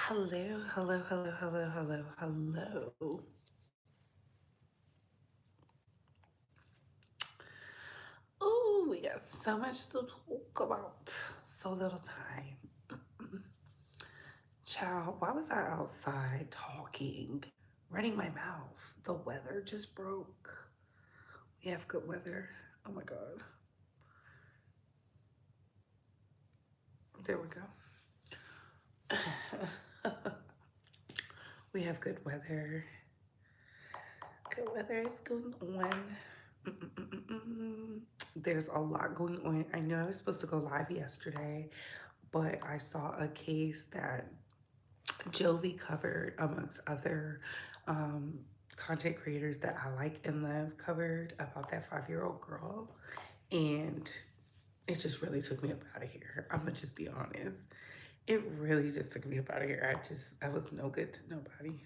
Hello, hello, hello, hello, hello, hello. Oh, we got so much to talk about. So little time. Child, why was I outside talking, running my mouth? The weather just broke. We have good weather. Oh my God. There we go. We have good weather. Good weather is going on. Mm-mm-mm-mm. There's a lot going on. I know I was supposed to go live yesterday, but I saw a case that Jovi covered amongst other um, content creators that I like and love covered about that 5-year-old girl. And it just really took me up out of here. I'm gonna just be honest. It really just took me up out of here. I was no good to nobody.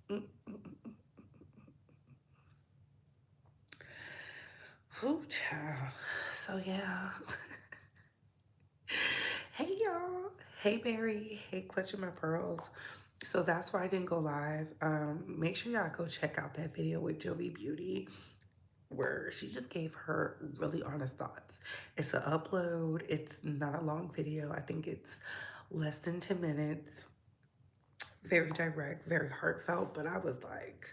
Mm-mm. Whew, child. So yeah. Hey y'all. Hey Barry. Hey Clutching My Pearls. So that's why I didn't go live. Make sure y'all go check out that video with Jovi Beauty where she just gave her really honest thoughts. It's an upload. It's not a long video. I think it's less than 10 minutes. Very direct, very heartfelt, but I was like,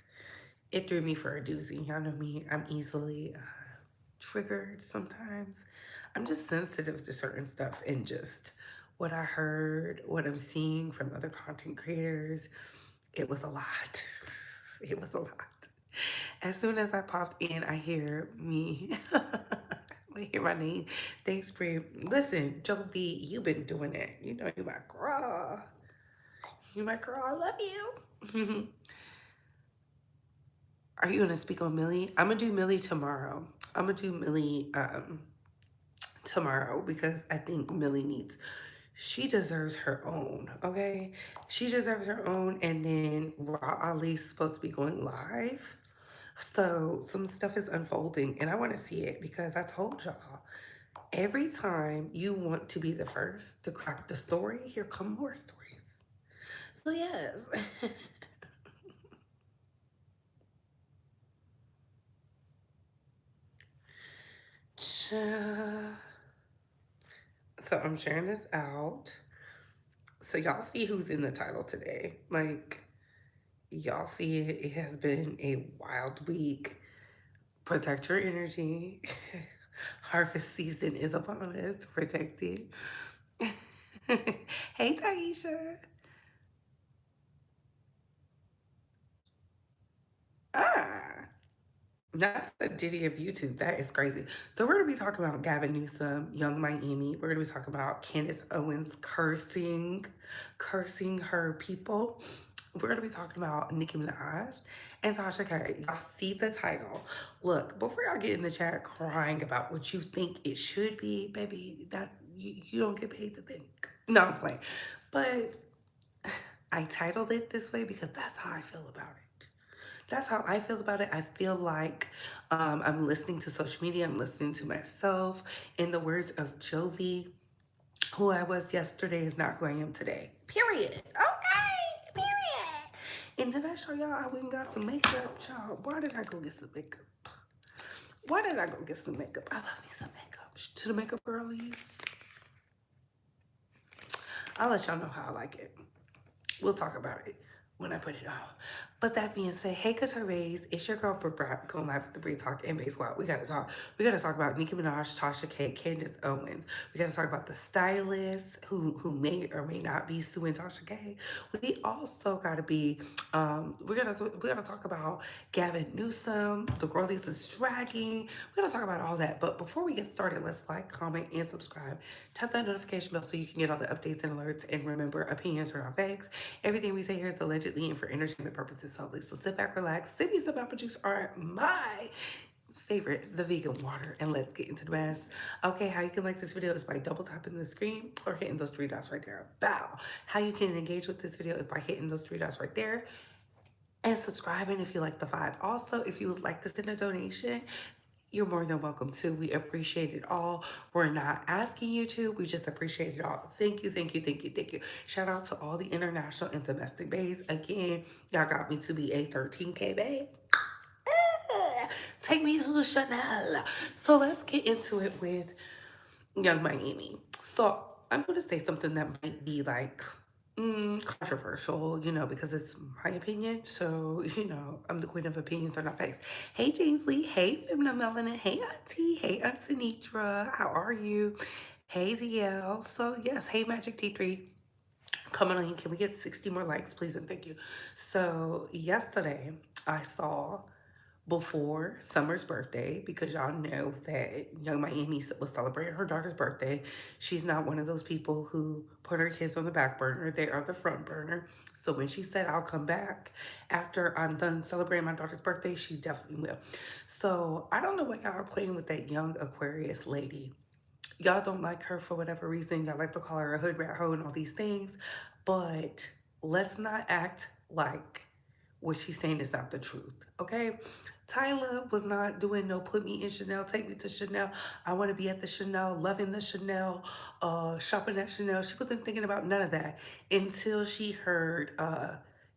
it threw me for a doozy. Y'all know me. I'm easily triggered sometimes. I'm just sensitive to certain stuff and just what I heard, what I'm seeing from other content creators. It was a lot. It was a lot. As soon as I popped in, I hear me. I hear my name. Thanks, Brie. Listen, Joe B, you've been doing it. You know you my girl. You my girl. I love you. Are you gonna speak on Millie? I'm gonna do Millie tomorrow. I'm gonna do Millie tomorrow because I think Millie needs, she deserves her own, okay? She deserves her own, and then Raw Ali's supposed to be going live. So some stuff is unfolding and I want to see it because I told y'all, every time you want to be the first to crack the story, here come more stories. So yes. Cha- so I'm sharing this out. So y'all see who's in the title today. Like, y'all see it. It has been a wild week. Protect your energy. Harvest season is upon us. Protect it. Hey, Taisha. Ah, not the Diddy of YouTube. That is crazy. So we're gonna be talking about Gavin Newsom, Young Miami. We're gonna be talking about Candace Owens cursing her people. We're gonna be talking about Nicki Minaj and Tasha K. Y'all see the title. Look, before y'all get in the chat crying about what you think it should be, baby, that you don't get paid to think. No, I'm playing. But I titled it this way because that's how I feel about it. That's how I feel about it. I feel like I'm listening to social media. I'm listening to myself. In the words of Jovi, who I was yesterday is not who I am today. Period. Okay. Period. And did I show y'all I went and got some makeup, y'all? Why did I go get some makeup? Why did I go get some makeup? I love me some makeup. To the makeup girlies, I'll let y'all know how I like it. We'll talk about it when I put it on. But that being said, hey Couture, it's your girl Brooke going live with the Bree Talk and Base Squad. We gotta talk. We gotta talk about Nicki Minaj, Tasha K, Candace Owens. We gotta talk about the stylist who may or may not be suing Tasha K. We also gotta be we gotta talk about Gavin Newsom, the girlies is dragging. We gotta talk about all that. But before we get started, let's like, comment, and subscribe. Tap that notification bell so you can get all the updates and alerts. And remember, opinions are not facts. Everything we say here is allegedly and for entertainment purposes solely. So sit back, relax, sip me some apple juice or my favorite, the vegan water, and let's get into the mess. Okay, how you can like this video is by double tapping the screen or hitting those three dots right there. Bow. How you can engage with this video is by hitting those three dots right there and subscribing if you like the vibe. Also, if you would like to send a donation, You're more than welcome to. We appreciate it all. We're not asking you to. We just appreciate it all. Thank you, thank you, thank you, thank you. Shout out to all the international and domestic bays. Again, y'all got me to be a 13K bay. Take me to Chanel. So let's get into it with Young Miami. So I'm going to say something that might be like controversial, because it's my opinion. So, I'm the queen of opinions on our face. Hey, Jamesley. Hey, Femina Melanin. Hey, Auntie. Hey, Aunt Sinitra. How are you? Hey, DL. So, yes. Hey, Magic T3. Coming on. Can we get 60 more likes, please? And thank you. So, yesterday, I saw before Summer's birthday, because y'all know that Young Miami was celebrating her daughter's birthday. She's not one of those people who put her kids on the back burner. They are the front burner. So when she said, I'll come back after I'm done celebrating my daughter's birthday, she definitely will. So I don't know what y'all are playing with that young Aquarius lady. Y'all don't like her for whatever reason. Y'all like to call her a hood rat hoe and all these things. But let's not act like what she's saying is not the truth, okay? Tyla was not doing no put me in Chanel, take me to Chanel. I want to be at the Chanel, loving the Chanel, shopping at Chanel. She wasn't thinking about none of that until she heard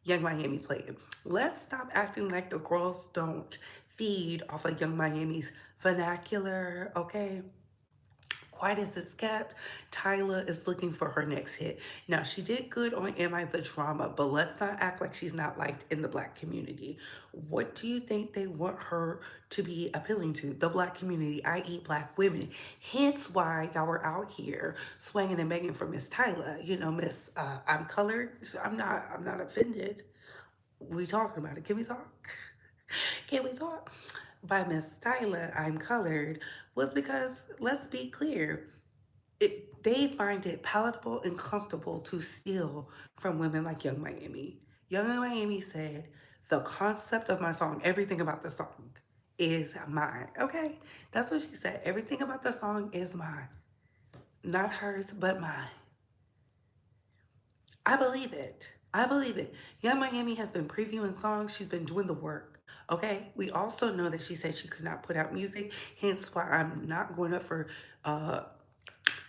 Young Miami playing. Let's stop acting like the girls don't feed off of Young Miami's vernacular, okay? Quiet as it's kept, Tyla is looking for her next hit. Now, she did good on Am I the Drama, but let's not act like she's not liked in the black community. What do you think they want her to be appealing to? The black community, i.e. black women. Hence why y'all were out here swinging and begging for Miss Tyla. Miss, I'm colored, so I'm not offended. We talking about it. Can we talk? Can we talk? By Miss Tyla, I'm colored, was because, let's be clear, they find it palatable and comfortable to steal from women like Young Miami. Young Miami said, the concept of my song, everything about the song is mine. Okay? That's what she said. Everything about the song is mine. Not hers, but mine. I believe it. I believe it. Young Miami has been previewing songs. She's been doing the work. Okay. We also know that she said she could not put out music. Hence why I'm not going up for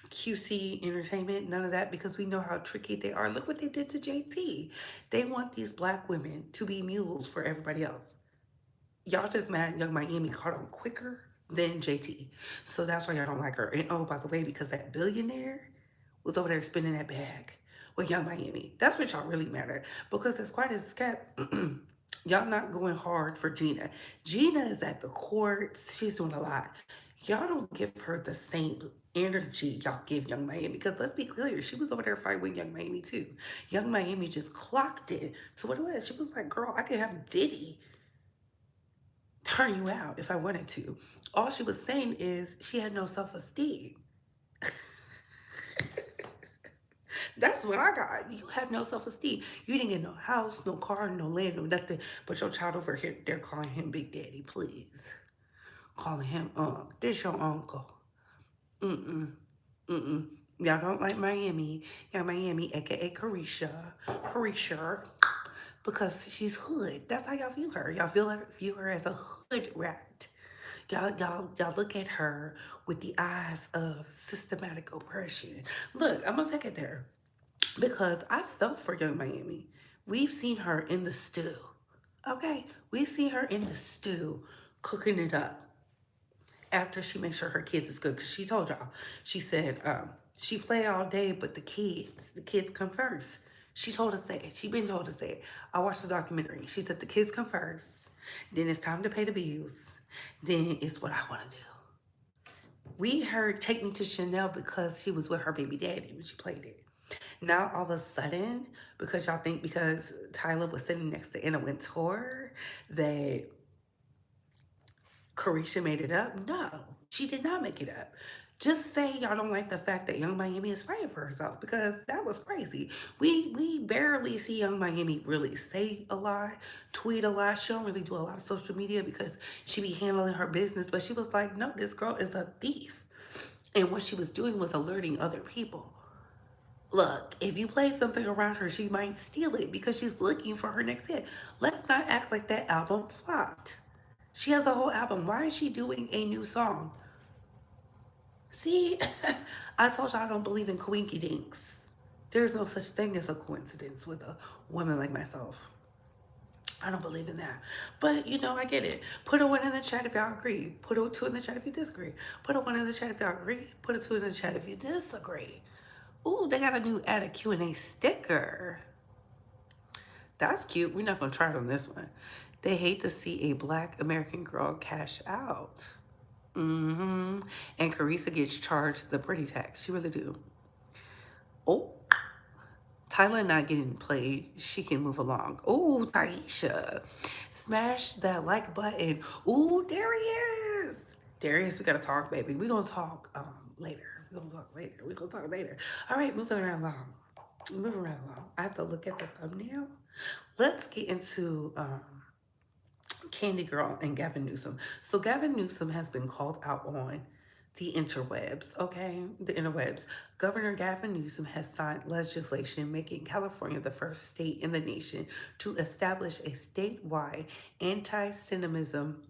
QC entertainment. None of that, because we know how tricky they are. Look what they did to JT. They want these black women to be mules for everybody else. Y'all just mad Young Miami caught on quicker than JT. So that's why y'all don't like her. And oh, by the way, because that billionaire was over there spinning that bag with Young Miami. That's what y'all really matter. Because as quiet as it's kept, y'all not going hard for Gina. Gina is at the court. She's doing a lot. Y'all don't give her the same energy y'all give Young Miami. Because let's be clear, she was over there fighting with Young Miami too. Young Miami just clocked it. So what it was, she was like, girl, I could have Diddy turn you out if I wanted to. All she was saying is she had no self-esteem. That's what I got. You have no self-esteem. You didn't get no house, no car, no land, no nothing. But your child over here, they're calling him Big Daddy, please. Calling him Unc. This your uncle. Mm-mm. Mm-mm. Y'all don't like Miami. Y'all Miami, aka Carisha. Because she's hood. That's how y'all view her. Y'all view her as a hood rat. Y'all look at her with the eyes of systematic oppression. Look, I'm gonna take it there because I felt for Young Miami. We've seen her in the stew. Okay, we've seen her in the stew, cooking it up after she makes sure her kids is good. Because she told y'all, she said, she play all day, but the kids come first. She told us that. She been told us that. I watched the documentary. She said the kids come first. Then it's time to pay the bills. Then it's what I want to do. We heard Take Me to Chanel because she was with her baby daddy when she played it. Now all of a sudden, because y'all think because Tyla was sitting next to Anna Wintour that Carisha made it up? No, she did not make it up. Just say y'all don't like the fact that Young Miami is fighting for herself because that was crazy. We barely see Young Miami really say a lot, tweet a lot. She don't really do a lot of social media because she be handling her business. But she was like, no, this girl is a thief. And what she was doing was alerting other people. Look, if you play something around her, she might steal it because she's looking for her next hit. Let's not act like that album flopped. She has a whole album. Why is she doing a new song? See, I told you I don't believe in coinky dinks. There's no such thing as a coincidence with a woman like myself. I don't believe in that. But you know, I get it. Put a one in the chat if y'all agree. Put a two in the chat if you disagree. Put a one in the chat if y'all agree. Put a two in the chat if you disagree. Ooh, they got a new add a Q&A sticker. That's cute. We're not gonna try it on this one. They hate to see a black American girl cash out. Mm-hmm. And Carissa gets charged the pretty tax. She really do. Oh, Tyla not getting played. She can move along. Oh, Taisha. Smash that like button. Ooh, Darius. Darius, we gotta talk, baby. We gonna talk later. We gonna talk later. We gonna talk later. All right, moving right along. Moving right along. I have to look at the thumbnail. Let's get into Candy Girl and Gavin Newsom. So Gavin Newsom has been called out on the interwebs, okay? The interwebs. Governor Gavin Newsom has signed legislation making California the first state in the nation to establish a statewide anti-Semitism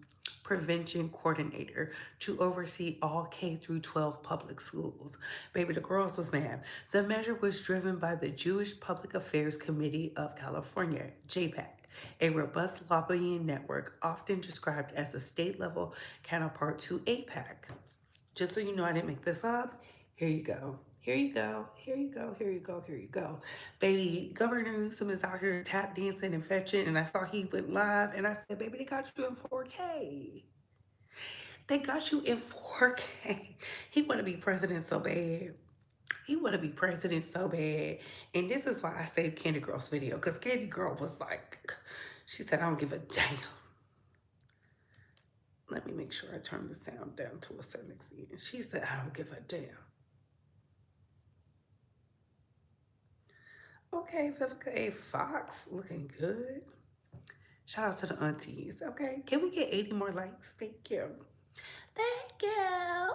prevention coordinator to oversee all K through 12 public schools. Baby, the girls was mad. The measure was driven by the Jewish Public Affairs Committee of California, JPAC, a robust lobbying network often described as the state-level counterpart to APAC. Just so you know, I didn't make this up. Here you go. Here you go. Here you go. Here you go. Here you go. Baby, Governor Newsom is out here tap dancing and fetching, and I saw he went live, and I said, baby, they got you in 4K. They got you in 4K. He want to be president so bad. He want to be president so bad. And this is why I saved Candy Girl's video, because Candy Girl was like, she said, I don't give a damn. Let me make sure I turn the sound down to a certain extent. She said, I don't give a damn. Okay, Vivica A. Fox, looking good. Shout out to the aunties. Okay, can we get 80 more likes? Thank you. Thank you.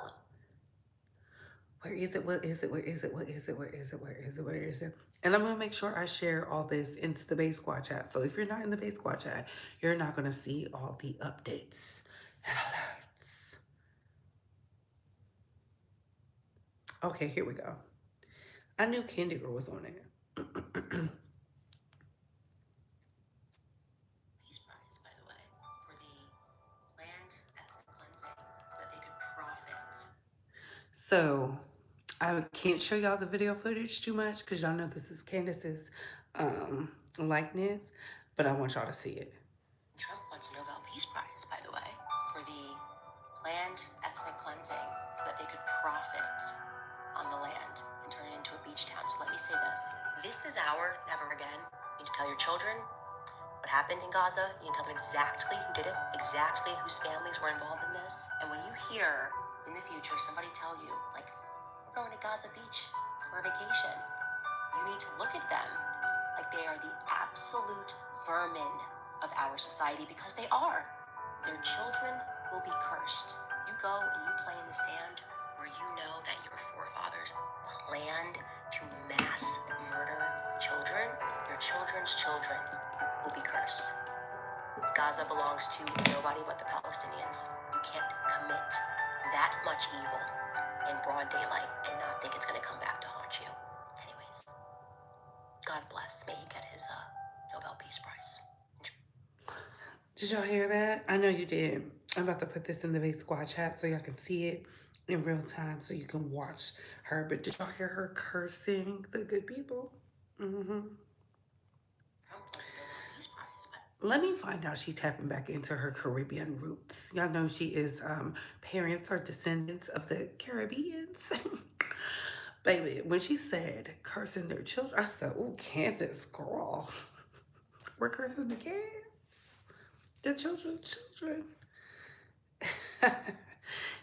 Where is it? What is it? Where is it? What is it? Where is it? Where is it? Where is it? And I'm going to make sure I share all this into the Base Squad chat. So if you're not in the Base Squad chat, you're not going to see all the updates and alerts. Okay, here we go. I knew Candy Girl was on it. Peace Prize, by the way, for the land ethnic cleansing so that they could profit. So I can't show y'all the video footage too much because y'all know this is Candace's likeness, but I want y'all to see it. Trump wants a Nobel Peace Prize, by the way, for the land ethnic cleansing so that they could profit on the land and turn it into a beach town. So let me say this. This is our never again. You need to tell your children what happened in Gaza. You need to tell them exactly who did it, exactly whose families were involved in this. And when you hear in the future somebody tell you, like, we're going to Gaza Beach for a vacation, you need to look at them like they are the absolute vermin of our society, because they are. Their children will be cursed. You go and you play in the sand where you know that your forefathers planned to mass murder children. Your children's children will be cursed. Gaza belongs to nobody but the Palestinians. You can't commit that much evil in broad daylight and not think it's going to come back to haunt you. Anyways, God bless. May he get his Nobel Peace Prize. Did y'all hear that? I know you did. I'm about to put this in the Base Squad chat so y'all can see it in real time so you can watch her. But did y'all hear her cursing the good people? Mm-hmm. Let me find out she's tapping back into her Caribbean roots. Y'all know she is parents or descendants of the Caribbeans. Baby, when she said cursing their children, I said, oh, Candace, girl. We're cursing the kids. The children's children.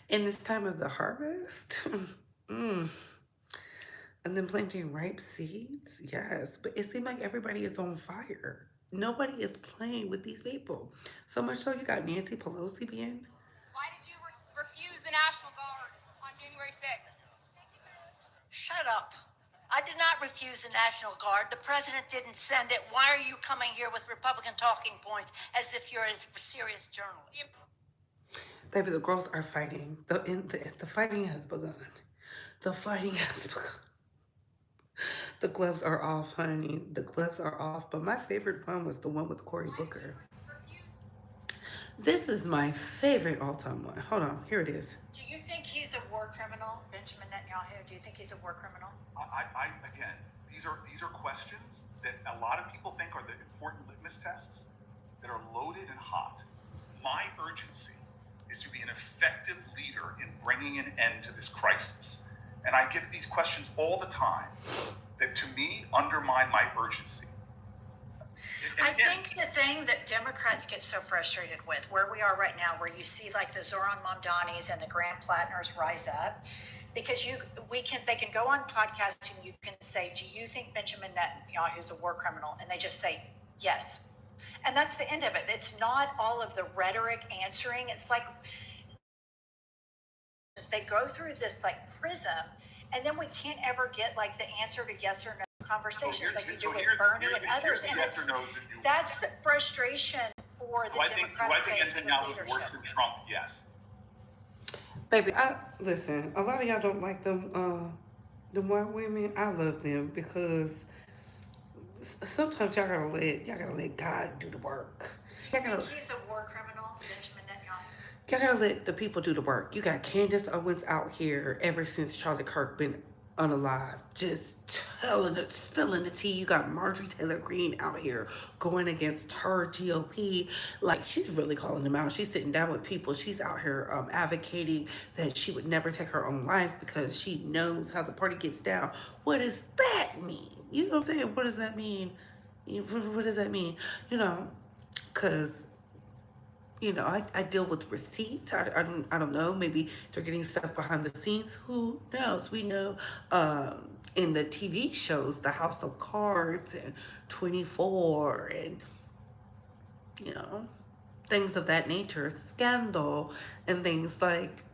In this time of the harvest. And then planting ripe seeds. Yes. But it seemed like everybody is on fire. Nobody is playing with these people. So much so you got Nancy Pelosi being. Why did you refuse the National Guard on January 6th? Shut up. I did not refuse the National Guard. The president didn't send it. Why are you coming here with Republican talking points as if you're a serious journalist? Baby, the girls are fighting. The fighting has begun. The fighting has begun. The gloves are off, honey. The gloves are off. But my favorite one was the one with Cory Booker. This is my favorite all-time one. Hold on, here it is. Do you think he's a war criminal, Benjamin Netanyahu? Do you think he's a war criminal? Again, these are questions that a lot of people think are the important litmus tests that are loaded and hot. My urgency is to be an effective leader in bringing an end to this crisis. And I get these questions all the time that, to me, undermine my urgency. I think the thing that Democrats get so frustrated with, where we are right now, where you see like the Zoran Mamdanis and the Grant Plattners rise up, because they can go on podcasts and you can say, do you think Benjamin Netanyahu is a war criminal? And they just say yes. And that's the end of it. It's not all of the rhetoric answering. It's like they go through this like prism, and then we can't ever get like the answer to yes or no conversations like you do with Bernie and others. And that's the frustration for the Democratic Do I think Netanyahu is worse than Trump? Yes. Baby, listen, a lot of y'all don't like them white women. I love them because sometimes y'all gotta let God do the work. You think he's a war criminal, Benjamin Netanyahu? Y'all gotta let the people do the work. You got Candace Owens out here ever since Charlie Kirk been unalive, just spilling the tea. You got Marjorie Taylor Greene out here going against her GOP. Like, she's really calling them out. She's sitting down with people. She's out here advocating that she would never take her own life because she knows how the party gets down. What does that mean? You know what I'm saying? What does that mean? What does that mean? You know, because I deal with receipts. I don't know. Maybe they're getting stuff behind the scenes. Who knows? We know in the TV shows, The House of Cards and 24 and, things of that nature, scandal and things like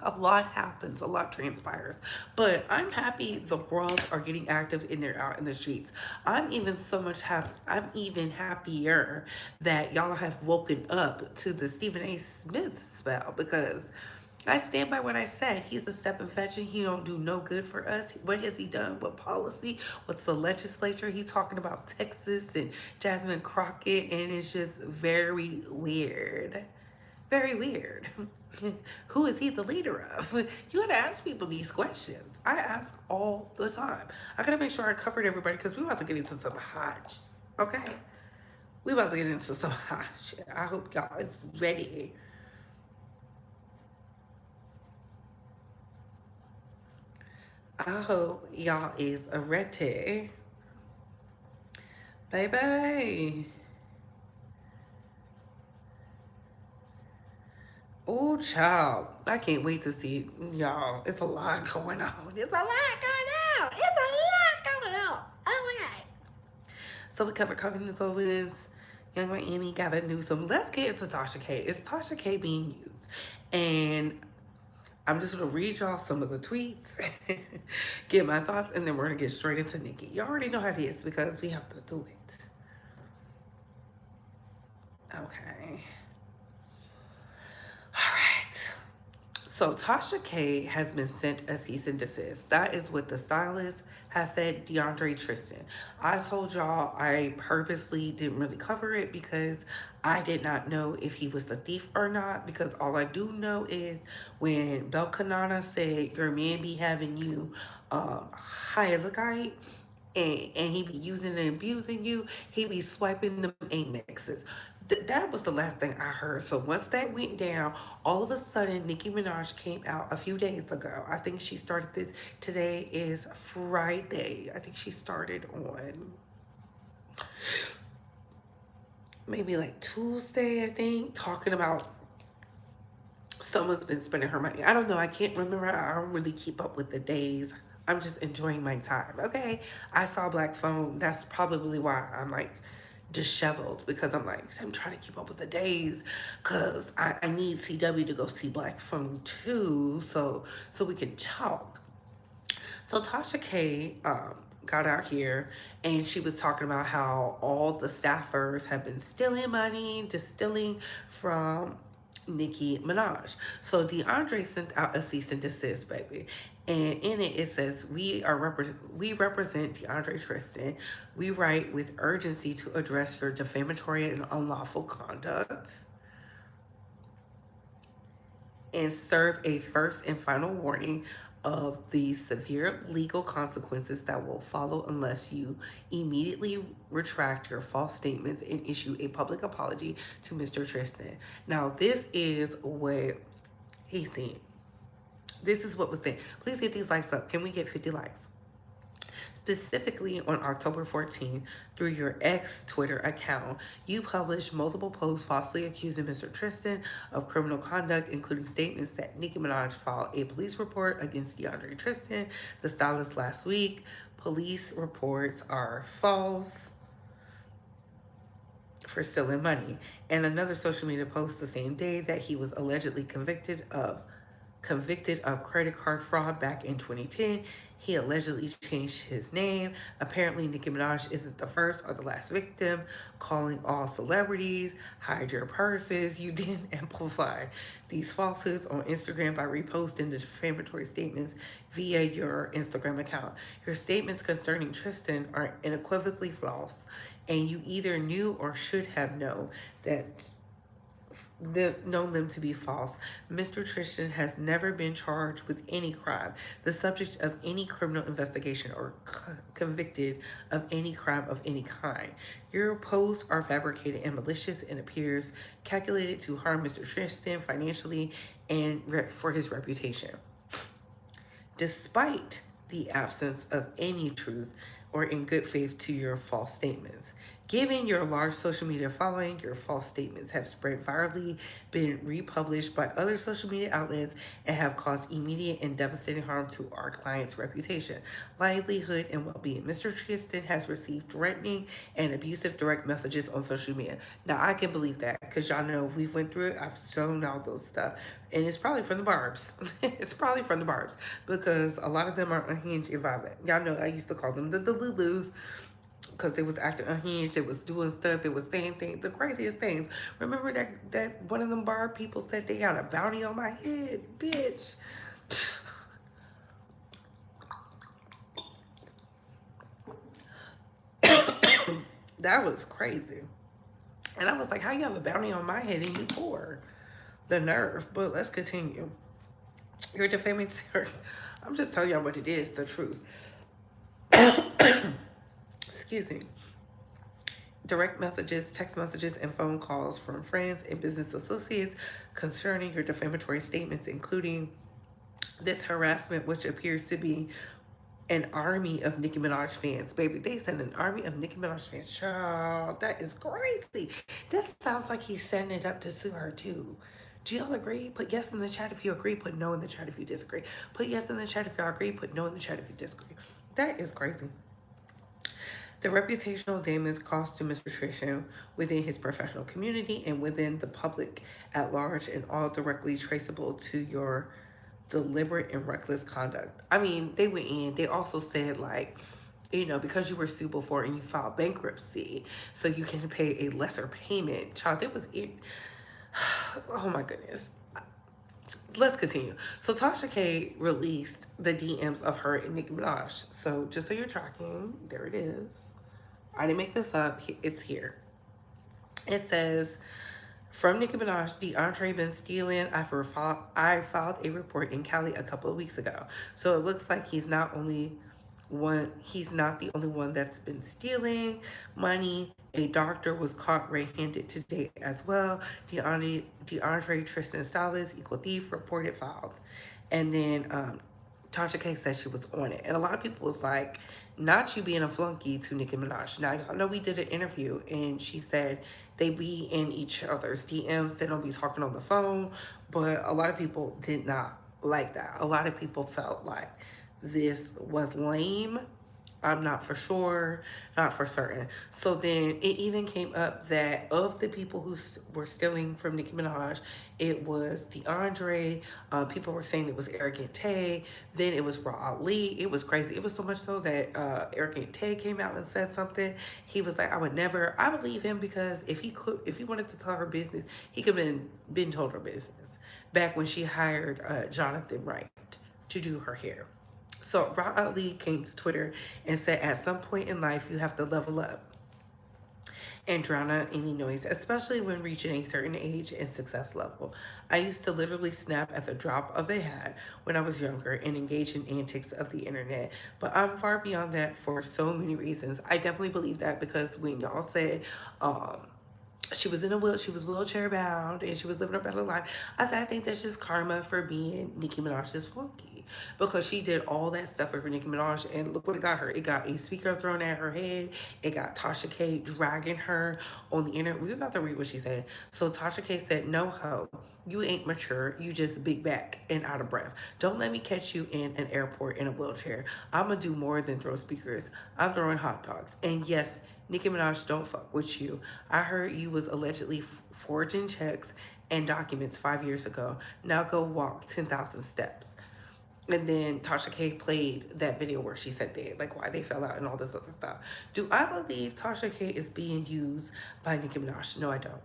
a lot happens, a lot transpires. But I'm happy the worlds are getting active and they're out in the streets. I'm even happier that y'all have woken up to the Stephen A. Smith spell, because I stand by what I said. He's a step and fetch and he don't do no good for us. What has he done? What policy? What's the legislature? He's talking about Texas and Jasmine Crockett, and it's just very weird. Very weird. Who is he the leader of? You gotta ask people these questions. I ask all the time. I gotta make sure I covered everybody because we're about to get into some hot shit, okay? We're about to get into some hot shit. I hope y'all is ready. I hope y'all is ready. Baby. Oh, child. I can't wait to see y'all. It's a lot going on. It's a lot going on. It's a lot going on. Oh, my God. So we covered Cadence, Owens, Young Miami, Gavin Newsom. Let's get into Tasha K. Is Tasha K being used? And I'm just going to read y'all some of the tweets, get my thoughts, and then we're going to get straight into Nicki. You already know how it is because we have to do it. Okay. All right. So Tasha K has been sent a cease and desist. That is what the stylist has said, DeAndre Tristan. I told y'all I purposely didn't really cover it because I did not know if he was the thief or not, because all I do know is when Belkanana said your man be having you high as a kite, and he be using and abusing you, he be swiping them Amexes. That was the last thing I heard. So once that went down, all of a sudden, Nicki Minaj came out a few days ago. I think she started this. Today is Friday. I think she started on maybe like Tuesday, I think, talking about someone's been spending her money. I don't know. I can't remember. I don't really keep up with the days. I'm just enjoying my time, okay? I saw Black Phone. That's probably why I'm like disheveled, because I'm trying to keep up with the days, because I need CW to go see Black Phone too, so we can talk. So Tasha K got out here and she was talking about how all the staffers have been stealing money, just stealing from Nicki Minaj. So DeAndre sent out a cease and desist, baby. And in it, it says, we represent DeAndre Tristan. We write with urgency to address your defamatory and unlawful conduct and serve a first and final warning of the severe legal consequences that will follow unless you immediately retract your false statements and issue a public apology to Mr. Tristan. Now, this is what he said. This is what was said. Please get these likes up. Can we get 50 likes? Specifically on October 14th, through your ex Twitter account, you published multiple posts falsely accusing Mr. Tristan of criminal conduct, including statements that Nicki Minaj filed a police report against DeAndre Tristan, the stylist, last week. Police reports are false for stealing money. And another social media post the same day that he was allegedly convicted of credit card fraud back in 2010. He allegedly changed his name. Apparently, Nicki Minaj isn't the first or the last victim, calling all celebrities, hide your purses. You then amplified these falsehoods on Instagram by reposting the defamatory statements via your Instagram account. Your statements concerning Tristan are unequivocally false, and you either knew or should have known them to be false. Mr. Tristan has never been charged with any crime, the subject of any criminal investigation, or convicted of any crime of any kind. Your posts are fabricated and malicious and appears calculated to harm Mr. Tristan financially and for his reputation. Despite the absence of any truth or in good faith to your false statements. Given your large social media following, your false statements have spread virally, been republished by other social media outlets, and have caused immediate and devastating harm to our client's reputation, livelihood, and well-being. Mr. Tristan has received threatening and abusive direct messages on social media. Now, I can believe that because y'all know we went through it. I've shown all those stuff. And it's probably from the barbs. It's probably from the barbs because a lot of them are unhinged and violent. Y'all know I used to call them the Lulus, because they was acting unhinged, they was doing stuff, they was saying things, the craziest things. Remember that one of them bar people said they got a bounty on my head, bitch. That was crazy. And I was like, how you have a bounty on my head and you poor? The nerve. But let's continue. You're defamatory. I'm just telling y'all what it is, the truth. Excuse me. Direct messages, text messages, and phone calls from friends and business associates concerning your defamatory statements, including this harassment, which appears to be an army of Nicki Minaj fans. Baby, they sent an army of Nicki Minaj fans. Child, that is crazy. This sounds like he's setting it up to sue her too. Do y'all agree? Put yes in the chat if you agree. Put no in the chat if you disagree. Put yes in the chat if y'all agree. Put no in the chat if you disagree. That is crazy. The reputational damage caused to Mr. Tristan within his professional community and within the public at large, and all directly traceable to your deliberate and reckless conduct. I mean, they went in. They also said, like, you know, because you were sued before and you filed bankruptcy, so you can pay a lesser payment. Child, it was it. Oh my goodness. Let's continue. So Tasha K released the DMs of her and Nicki Minaj. So just so you're tracking, there it is. I didn't make this up. It's here. It says, from Nicki Minaj, DeAndre been stealing. I filed a report in Cali a couple of weeks ago. So it looks like he's not the only one that's been stealing money. A doctor was caught red-handed today as well. DeAndre Tristan stylist, equal thief, reported filed. And then Tasha K said she was on it. And a lot of people was like, not you being a flunky to Nicki Minaj. Now, y'all know we did an interview and she said they be in each other's DMs. They don't be talking on the phone. But a lot of people did not like that. A lot of people felt like this was lame I'm not for sure, not for certain. So then it even came up that of the people who were stealing from Nicki Minaj, it was DeAndre. People were saying it was Arrogant Tay. Then it was Raw Ali. It was crazy. It was so much so that Arrogant Tay came out and said something. He was like, I would never. I believe him because if he wanted to tell her business, he could have been told her business back when she hired Jonathan Wright to do her hair. So Ra Ali came to Twitter and said, at some point in life, you have to level up and drown out any noise, especially when reaching a certain age and success level. I used to literally snap at the drop of a hat when I was younger and engage in antics of the internet. But I'm far beyond that for so many reasons. I definitely believe that because when y'all said, she was she was wheelchair bound and she was living her better life. I said, I think that's just karma for being Nicki Minaj's flunky because she did all that stuff for Nicki Minaj and look what it got her. It got a speaker thrown at her head. It got Tasha K dragging her on the internet. We're about to read what she said. So Tasha K said, no ho, you ain't mature. You just big back and out of breath. Don't let me catch you in an airport in a wheelchair. I'm gonna do more than throw speakers. I'm throwing hot dogs. And yes, Nicki Minaj don't fuck with you. I heard you was allegedly forging checks and documents 5 years ago. Now go walk 10,000 steps. And then Tasha K played that video where she said that, like why they fell out and all this other stuff. Do I believe Tasha K is being used by Nicki Minaj? No, I don't.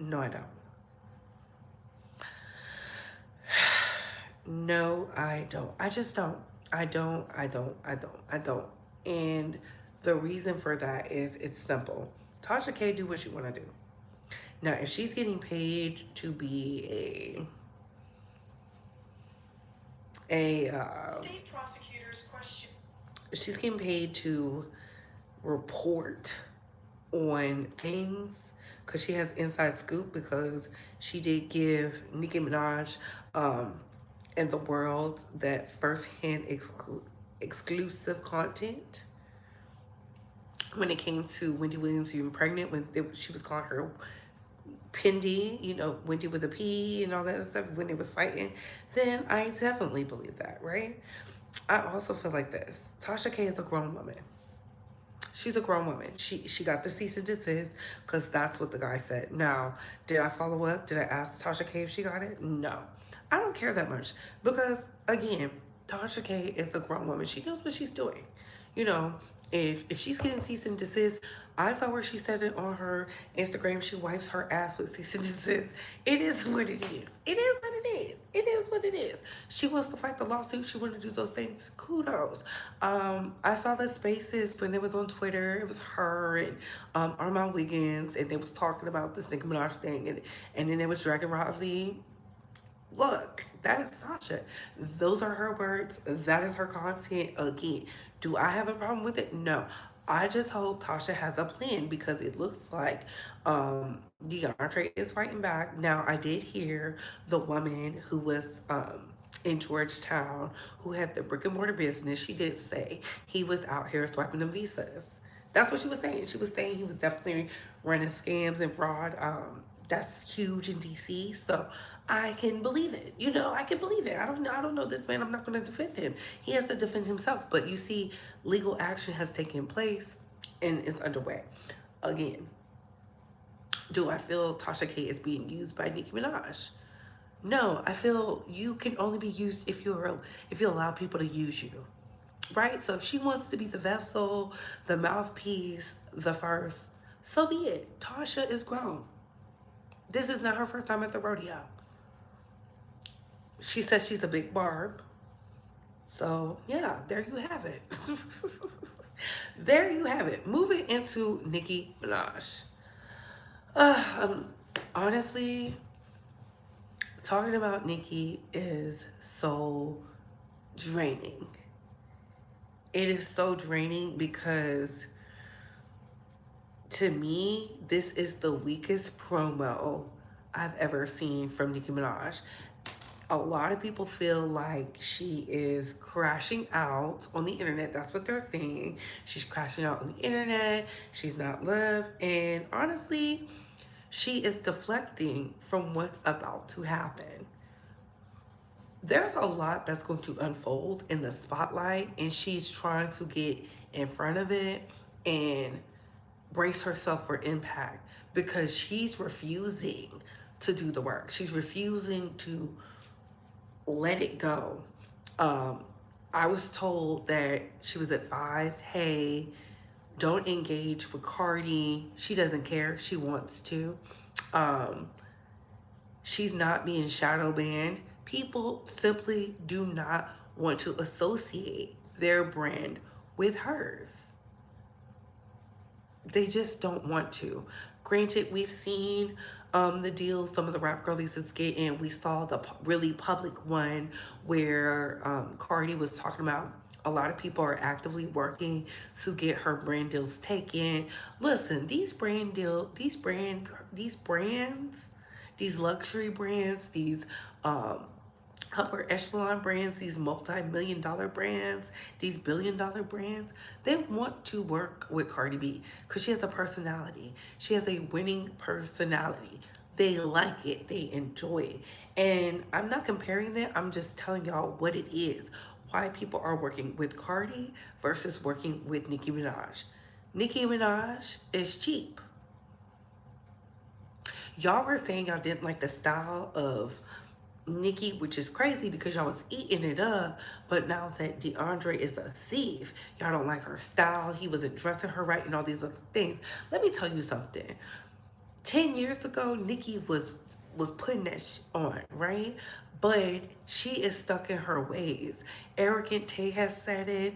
No, I don't. No, I don't. I just don't. I don't. And the reason for that is it's simple. Tasha K do what she want to do. Now, if she's getting paid to be state prosecutor's question, if she's getting paid to report on things because she has inside scoop because she did give Nicki Minaj and the world that firsthand exclusive content when it came to Wendy Williams being pregnant, when she was calling her Pindy, you know, Wendy with a P and all that stuff when they was fighting, then I definitely believe that, right? I also feel like this. Tasha K is a grown woman. She's a grown woman. She got the cease and desist because that's what the guy said. Now, did I follow up? Did I ask Tasha K if she got it? No. I don't care that much because, again, Tasha K is a grown woman. She knows what she's doing. You know, if she's getting cease and desist, I saw where she said it on her Instagram. She wipes her ass with cease and desist. It is what it is. It is what it is. It is what it is. She wants to fight the lawsuit. She wants to do those things. Kudos. I saw the spaces when it was on Twitter. It was her and Armand Wiggins, and they was talking about this Nicki Minaj thing, and then it was Dragon Rosley. Look, that is Tasha. Those are her words. That is her content. Again, do I have a problem with it? No. I just hope Tasha has a plan because it looks like DeAndre is fighting back. Now, I did hear the woman who was in Georgetown who had the brick and mortar business. She did say he was out here swiping them visas. That's what she was saying. She was saying he was definitely running scams and fraud. That's huge in DC, so I can believe it. You know, I can believe it. I don't know this man. I'm not going to defend him. He has to defend himself. But you see, legal action has taken place and is underway. Again, do I feel Tasha K is being used by Nicki Minaj? No, I feel you can only be used if you allow people to use you. Right? So if she wants to be the vessel, the mouthpiece, the first, so be it. Tasha is grown. This is not her first time at the rodeo. She says she's a big barb. So, yeah, there you have it. There you have it. Moving into Nicki Minaj. Honestly, talking about Nicki is so draining. It is so draining because to me, this is the weakest promo I've ever seen from Nicki Minaj. A lot of people feel like she is crashing out on the internet. That's what they're saying. She's crashing out on the internet. She's not loved. And honestly, she is deflecting from what's about to happen. there's a lot that's going to unfold in the spotlight, and she's trying to get in front of it and brace herself for impact because she's refusing to do the work. She's refusing to let it go. Um, I was told that she was advised, hey, don't engage with Cardi. She doesn't care. She wants to. Um, she's not being shadow banned. People simply do not want to associate their brand with hers. They just don't want to. Granted, we've seen the deals some of the rap girlies is getting. We saw the really public one where Cardi was talking about a lot of people are actively working to get her brand deals taken. Listen, these brands, these luxury brands, these upper echelon brands, these multi-million dollar brands, these billion-dollar brands, they want to work with Cardi B because she has a personality. She has a winning personality. They like it. They enjoy it. And I'm not comparing that. I'm just telling y'all what it is. Why people are working with Cardi versus working with Nicki Minaj. Nicki Minaj is cheap. Y'all were saying y'all didn't like the style of Nicki, which is crazy because y'all was eating it up. But now that DeAndre is a thief, y'all don't like her style. He wasn't dressing her right and all these other things. Let me tell you something. 10 years ago, Nicki was putting that on, right? But she is stuck in her ways. Arrogant Tay has said it.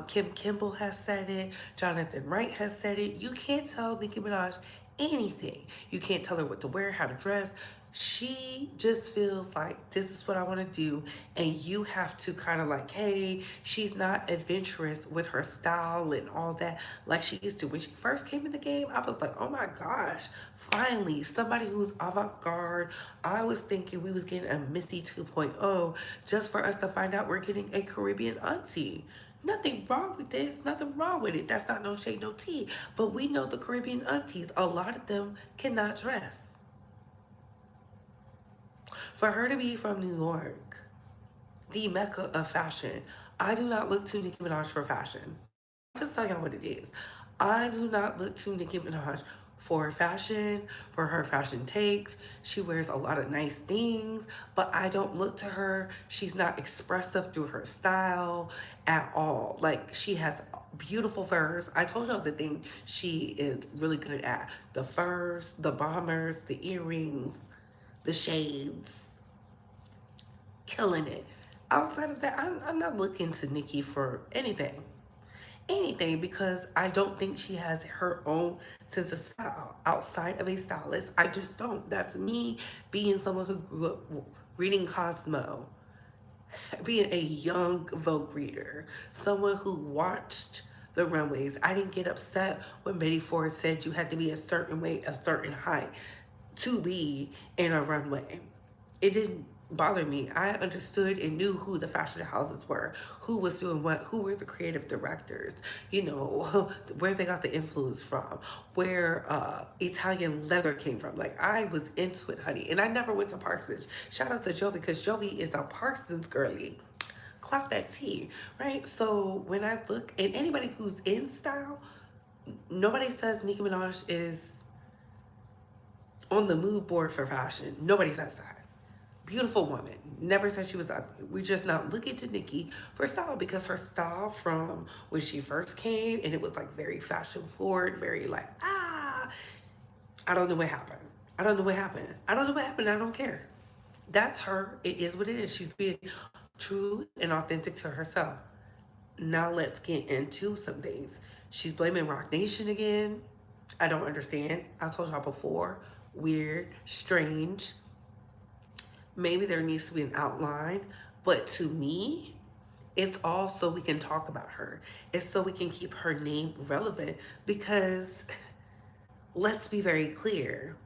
Kim Kimball has said it. Jonathan Wright has said it. You can't tell Nicki Minaj anything. You can't tell her what to wear, how to dress. She just feels like this is what I want to do, and you have to kind of like, hey, she's not adventurous with her style and all that like she used to. When she first came in the game, I was like, oh my gosh, finally somebody who's avant-garde. I was thinking we was getting a Missy 2.0 just for us to find out we're getting a Caribbean auntie. Nothing wrong with this, nothing wrong with it. That's not no shade, no tea. But we know the Caribbean aunties, a lot of them cannot dress. For her to be from New York, the mecca of fashion, I do not look to Nicki Minaj for fashion. I'll just tell y'all what it is. I do not look to Nicki Minaj for fashion, for her fashion takes. She wears a lot of nice things, but I don't look to her. She's not expressive through her style at all. Like, she has beautiful furs. I told y'all the thing she is really good at. The furs, the bombers, the earrings, the shades, killing it. Outside of that, I'm not looking to Nicki for anything because I don't think she has her own sense of style outside of a stylist. I just don't. That's me being someone who grew up reading Cosmo, being a young Vogue reader, someone who watched the runways. I didn't get upset when Betty Ford said you had to be a certain weight, a certain height to be in a runway. It didn't bother me. I understood and knew who the fashion houses were, who was doing what, who were the creative directors, you know, where they got the influence from, where Italian leather came from. Like, I was into it, honey. And I never went to Parsons. Shout out to Jovi, because Jovi is a Parsons girly. Clock that T, right? So when I look at anybody who's in style, nobody says Nicki Minaj is on the mood board for fashion. Nobody says that. Beautiful woman. Never said she was ugly. We're just not looking to Nicki for style because her style from when she first came, and it was like very fashion forward, very like, I don't know what happened. I don't know what happened. I don't know what happened. I don't care. That's her. It is what it is. She's being true and authentic to herself. Now let's get into some things. She's blaming Roc Nation again. I don't understand. I told y'all before. Weird, strange. Maybe there needs to be an outline, but to me, it's all so we can talk about her. It's so we can keep her name relevant because let's be very clear.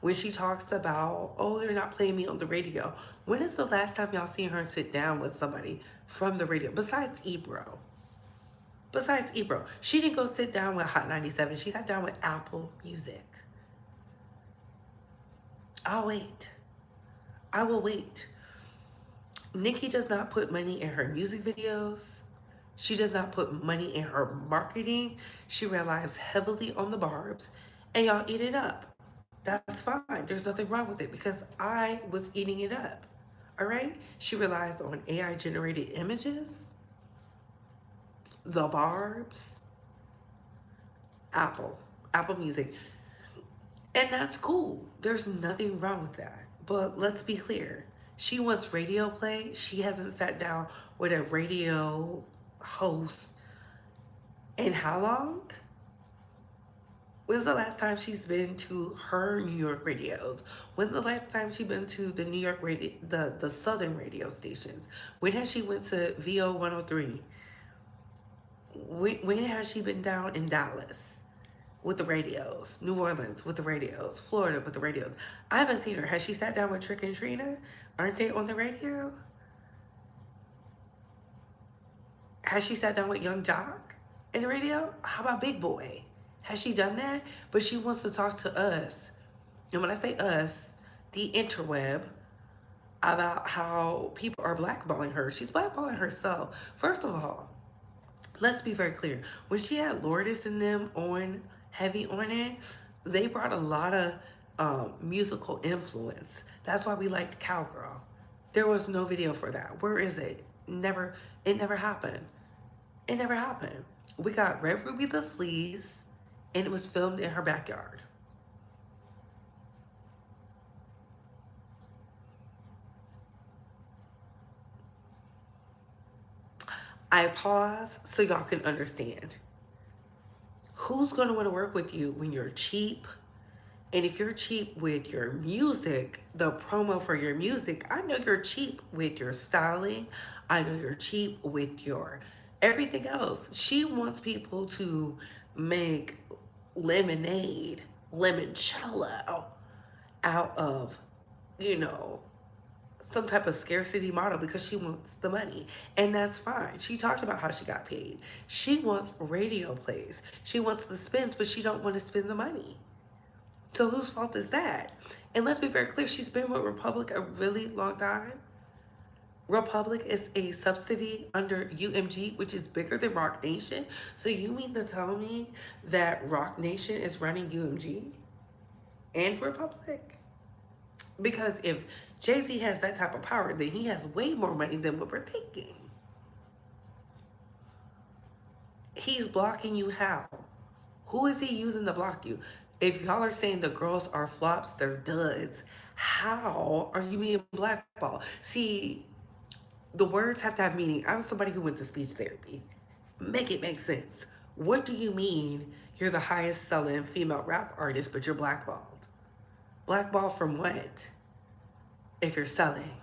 When she talks about, oh, they're not playing me on the radio, when is the last time y'all seen her sit down with somebody from the radio besides Ebro? Besides Ebro, she didn't go sit down with Hot 97. She sat down with Apple Music. I'll wait. I will wait. Nicki does not put money in her music videos. She does not put money in her marketing. She relies heavily on the barbs, and y'all eat it up. That's fine. There's nothing wrong with it because I was eating it up. All right? She relies on AI generated images, the barbs, Apple, Apple Music. And that's cool. There's nothing wrong with that. But let's be clear. She wants radio play. She hasn't sat down with a radio host in how long? When's the last time she's been to her New York radios? When's the last time she been to the New York radio, the southern radio stations? When has she went to VO 103? When has she been down in Dallas with the radios? New Orleans with the radios? Florida with the radios? I haven't seen her. Has she sat down with Trick and Trina? Aren't they on the radio? Has she sat down with Young Jock in the radio? How about Big Boy? Has she done that? But she wants to talk to us. And when I say us, the interweb, about how people are blackballing her. She's blackballing herself. First of all, let's be very clear. When she had Lourdes and them on, heavy on it, they brought a lot of musical influence. That's why we liked Cowgirl. There was no video for that. Where is it? It never happened. It never happened. We got Red Ruby the Sleaze, and it was filmed in her backyard. I pause so y'all can understand. Who's going to want to work with you when you're cheap? And if you're cheap with your music, the promo for your music, I know you're cheap with your styling. I know you're cheap with your everything else. She wants people to make lemonade, limoncello out of, you know, some type of scarcity model because she wants the money. And that's fine. She talked about how she got paid. She wants radio plays. She wants the spins, but she don't want to spend the money. So whose fault is that? And let's be very clear, she's been with Republic a really long time. Republic is a subsidy under UMG, which is bigger than Rock Nation. So you mean to tell me that Rock Nation is running UMG and Republic? Because if Jay-Z has that type of power, then he has way more money than what we're thinking. He's blocking you how? Who is he using to block you? If y'all are saying the girls are flops, they're duds, how are you being blackballed? See, the words have to have meaning. I'm somebody who went to speech therapy. Make it make sense. What do you mean you're the highest selling female rap artist, but you're blackballed? Blackballed from what? If you're selling.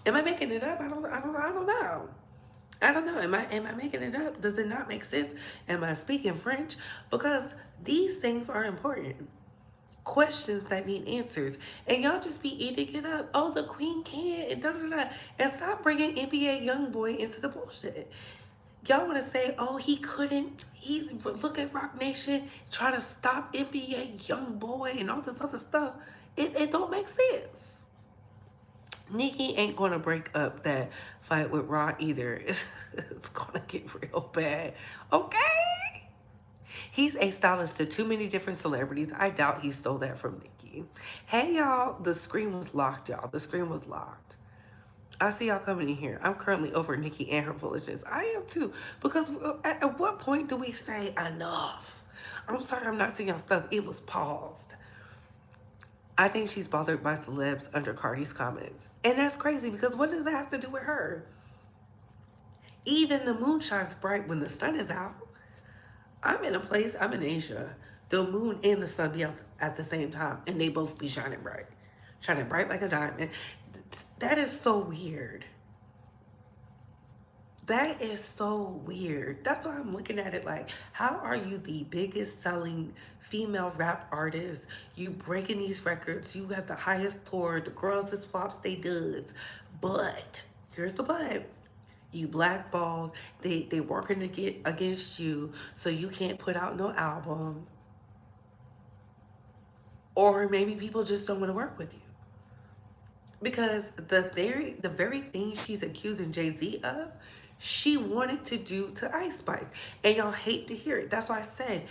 Am I making it up? I don't know. I don't know. Am I making it up? Does it not make sense? Am I speaking French? Because these things are important. Questions that need answers. And y'all just be eating it up. Oh, the queen can't. And da da da. And stop bringing NBA Youngboy into the bullshit. Y'all want to say, oh, he couldn't. Look at Rock Nation trying to stop NBA Youngboy and all this other stuff. It don't make sense. Nicki ain't gonna break up that fight with Raw either. It's gonna get real bad. Okay? He's a stylist to too many different celebrities. I doubt he stole that from Nicki. Hey, y'all. The screen was locked, y'all. The screen was locked. I see y'all coming in here. I'm currently over Nicki and her foolishness. I am too. Because at what point do we say enough? I'm sorry I'm not seeing y'all stuff. It was paused. I think she's bothered by celebs under Cardi's comments. And that's crazy because what does that have to do with her? Even the moon shines bright when the sun is out. I'm in Asia. The moon and the sun be out at the same time and they both be shining bright. Shining bright like a diamond. That is so weird. That is so weird. That's why I'm looking at it like, how are you the biggest selling female rap artist? You breaking these records. You got the highest tour. The girls is flops, they duds. But, here's the but. You blackballed. They working to get against you so you can't put out no album. Or maybe people just don't want to work with you. Because the very thing she's accusing Jay-Z of, she wanted to do to Ice Spice. And y'all hate to hear it. That's why I said,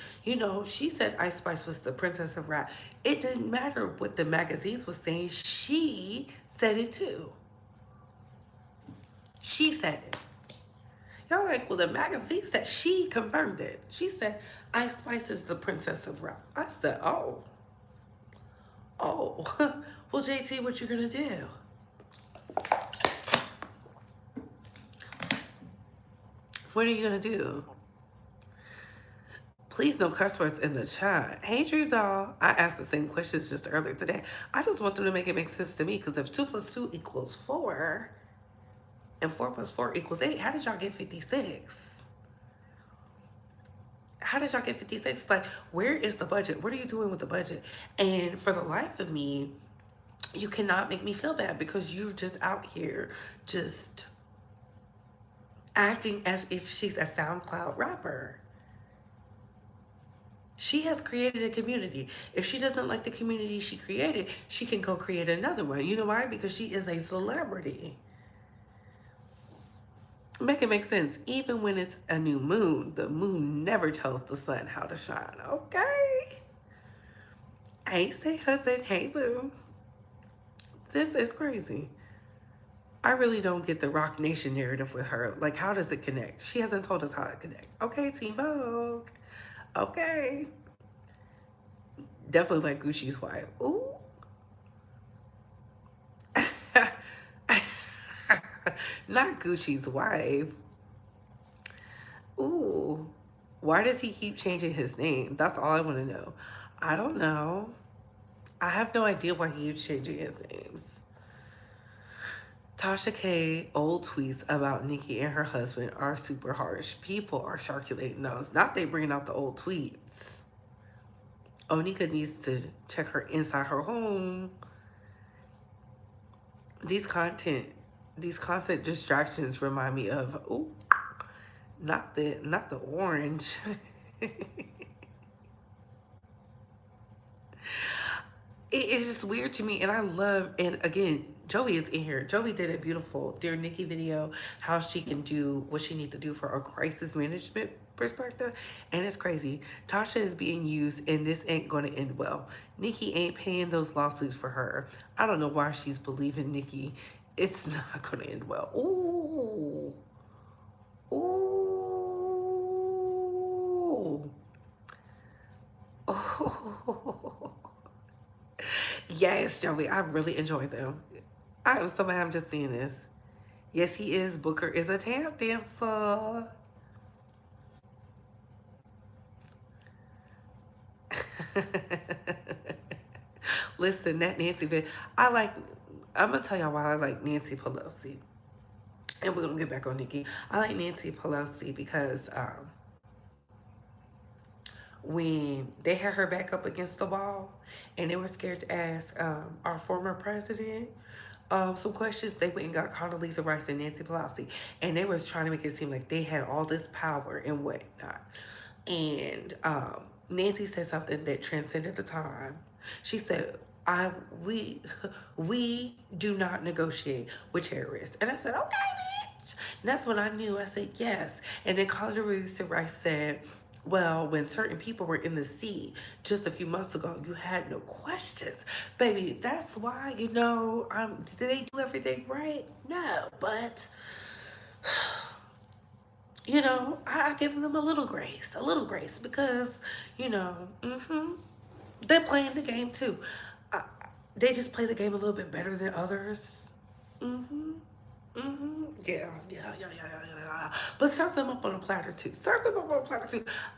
she said Ice Spice was the princess of rap. It didn't matter what the magazines was saying. She said it too. She said it. Y'all like, well, the magazine said, she confirmed it. She said, Ice Spice is the princess of rap. I said, oh. Well, JT, what you gonna do? What are you gonna do? Please no cuss words in the chat. Hey, Dream Doll. I asked the same questions just earlier today. I just want them to make it make sense to me, because if 2 plus 2 equals 4 and 4 plus 4 equals 8, how did y'all get 56? How did y'all get 56? Like, where is the budget? What are you doing with the budget? And for the life of me, you cannot make me feel bad, because you're just out here just acting as if she's a SoundCloud rapper. She has created a community. If she doesn't like the community she created, she can go create another one. You know why? Because she is a celebrity. Make it make sense. Even when it's a new moon, the moon never tells the sun how to shine. Okay? Hey, say husband. Hey, boo. This is crazy. I really don't get the Rock Nation narrative with her. Like, how does it connect? She hasn't told us how to connect. Okay, Team Vogue. Okay. Definitely like Gucci's wife. Ooh. Not Gucci's wife. Ooh. Why does he keep changing his name? That's all I want to know. I don't know. I have no idea why he keeps changing his names. Tasha K old tweets about Nicki and her husband are super harsh. People are circulating those. Not they bringing out the old tweets. Onika needs to check her inside her home. These constant distractions remind me of not the orange. It's just weird to me, and I love, and again, Joey is in here. Joey did a beautiful Dear Nicki video, how she can do what she needs to do for a crisis management perspective, and it's crazy. Tasha is being used, and this ain't going to end well. Nicki ain't paying those lawsuits for her. I don't know why she's believing Nicki. It's not going to end well. Ooh. Ooh. Oh. Yes, Joey, I really enjoy them. I am so mad I'm just seeing this. Yes, he is. Booker is a tap dancer. Listen, that Nancy bit. I'm gonna tell y'all why I like Nancy Pelosi. And we're gonna get back on Nicki. I like Nancy Pelosi because when they had her back up against the wall and they were scared to ask our former president some questions, they went and got Condoleezza Rice and Nancy Pelosi, and they was trying to make it seem like they had all this power and whatnot. And Nancy said something that transcended the time. She said, we do not negotiate with terrorists. And I said, okay, bitch. And that's when I knew. I said, yes. And then Condoleezza Rice said, well, when certain people were in the sea just a few months ago, you had no questions. Baby, that's why, did they do everything right? No, but, I give them a little grace, because, they're playing the game too. They just play the game a little bit better than others. Yeah. But serve them up on a platter too.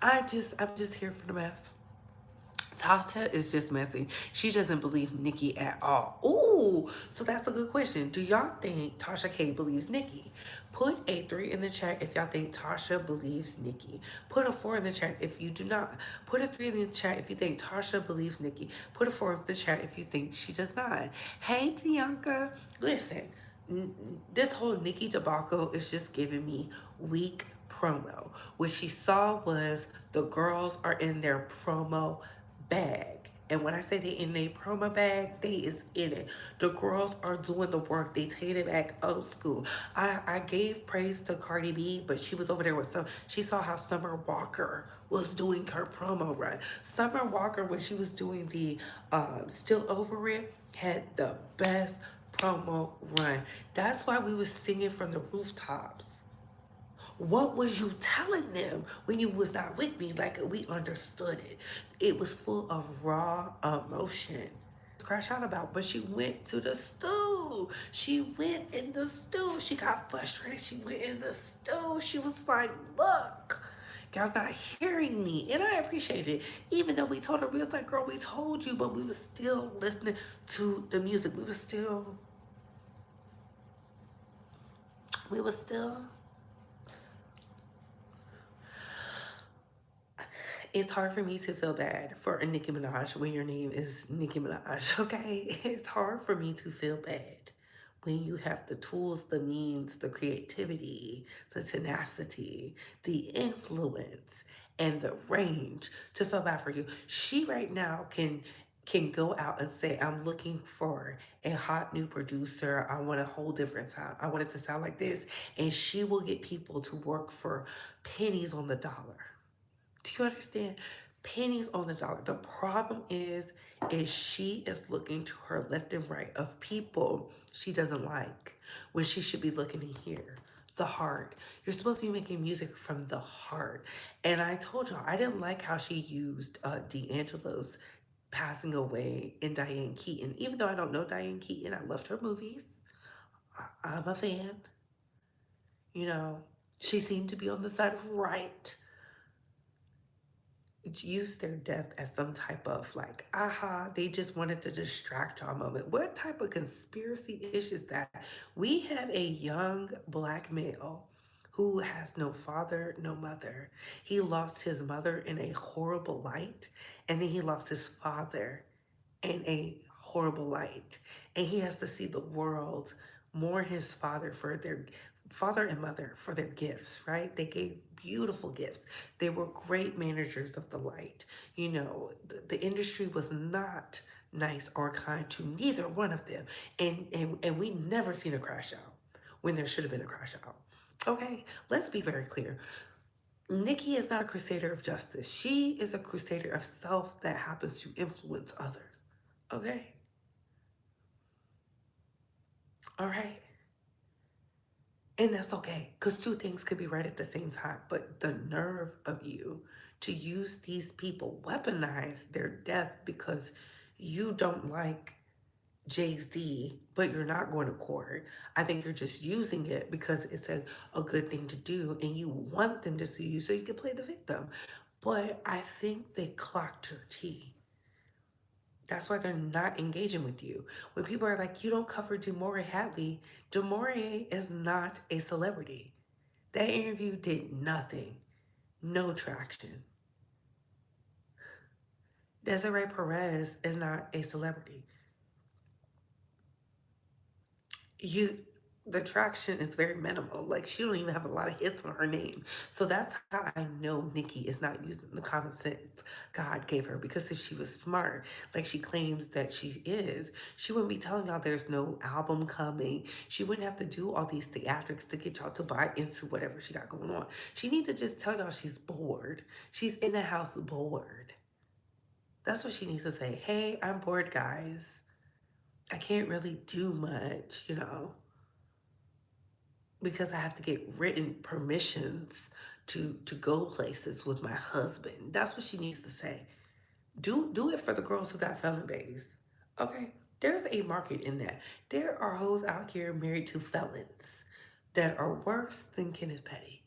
I'm just here for the mess. Tasha is just messy. She doesn't believe Nicki at all. Ooh, so that's a good question. Do y'all think Tasha K believes Nicki? Put a 3 in the chat if y'all think Tasha believes Nicki. Put a 4 in the chat if you do not. Put a 3 in the chat if you think Tasha believes Nicki. Put a 4 in the chat if you think she does not. Hey, Bianca. Listen, this whole Nicki debacle is just giving me weak promo. What she saw was the girls are in their promo bag. And when I say they in a promo bag, they is in it. The girls are doing the work. They take it back old school. I gave praise to Cardi B, but she was over there with some. She saw how Summer Walker was doing her promo run. Summer Walker, when she was doing the Still Over It, had the best promo run. That's why we was singing from the rooftops. What was you telling them when you was not with me? Like we understood it. It was full of raw emotion. Crash out about, but she went to the stew. She went in the stew. She got frustrated. She went in the stew. She was like, look, y'all not hearing me. And I appreciated it. Even though we told her, we was like, girl, we told you, but we was still listening to the music. We was still it's hard for me to feel bad for a Nicki Minaj when your name is Nicki Minaj, okay? It's hard for me to feel bad when you have the tools, the means, the creativity, the tenacity, the influence, and the range to feel bad for you. She right now can go out and say, I'm looking for a hot new producer. I want a whole different sound. I want it to sound like this. And she will get people to work for pennies on the dollar. Do you understand? Pennies on the dollar. The problem is she is looking to her left and right of people she doesn't like when she should be looking in here. The heart. You're supposed to be making music from the heart. And I told y'all, I didn't like how she used D'Angelo's passing away in Diane Keaton. Even though I don't know Diane Keaton, I loved her movies. I'm a fan. You know, she seemed to be on the side of right. Use their death as some type of like, aha, they just wanted to distract y'all moment. What type of conspiracy is that? We have a young black male who has no father, no mother. He lost his mother in a horrible light, and then he lost his father in a horrible light. And he has to see the world mourn his father for their father and mother for their gifts, right? They gave beautiful gifts. They were great managers of the light. You know, the industry was not nice or kind to neither one of them. And we never seen a crash out when there should have been a crash out. Okay, let's be very clear. Nicki is not a crusader of justice. She is a crusader of self that happens to influence others. Okay? All right? And that's okay, because two things could be right at the same time. But the nerve of you to use these people, weaponize their death because you don't like Jay-Z, but you're not going to court. I think you're just using it because it's a good thing to do and you want them to sue you so you can play the victim. But I think they clocked her tea. That's why they're not engaging with you. When people are like, you don't cover DeMaurier Hadley, DeMaurier is not a celebrity. That interview did nothing. No traction. Desiree Perez is not a celebrity. The traction is very minimal. Like she don't even have a lot of hits on her name. So that's how I know Nicki is not using the common sense God gave her. Because if she was smart, like she claims that she is, she wouldn't be telling y'all there's no album coming. She wouldn't have to do all these theatrics to get y'all to buy into whatever she got going on. She needs to just tell y'all she's bored. She's in the house bored. That's what she needs to say. Hey, I'm bored, guys. I can't really do much, because I have to get written permissions to go places with my husband. That's what she needs to say. Do it for the girls who got felon bays. Okay? There's a market in that. There are hoes out here married to felons that are worse than Kenneth Petty.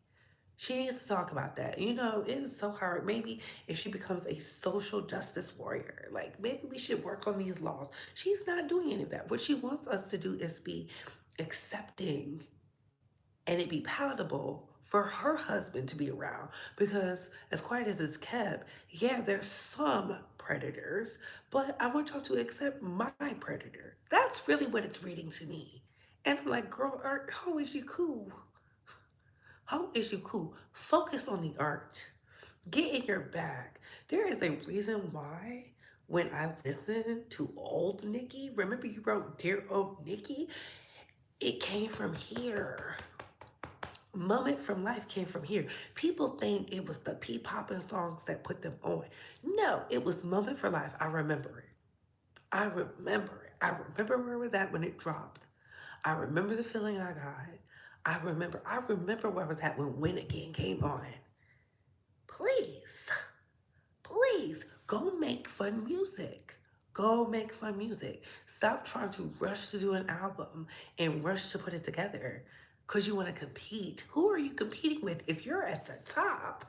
She needs to talk about that. It is so hard. Maybe if she becomes a social justice warrior, like maybe we should work on these laws. She's not doing any of that. What she wants us to do is be accepting and it be palatable for her husband to be around. Because as quiet as it's kept, yeah, there's some predators, but I want y'all to accept my predator. That's really what it's reading to me. And I'm like, girl, art, how is you cool? How is you cool? Focus on the art. Get in your bag. There is a reason why when I listened to old Nicki, remember you wrote Dear Old Nicki? It came from here. Moment from Life came from here. People think it was the P poppin' songs that put them on. No, it was Moment for Life. I remember it. I remember it. I remember where it was at when it dropped. I remember the feeling I got. I remember where I was at when Again came on. Please, please go make fun music. Go make fun music. Stop trying to rush to do an album and rush to put it together because you want to compete. Who are you competing with? If you're at the top,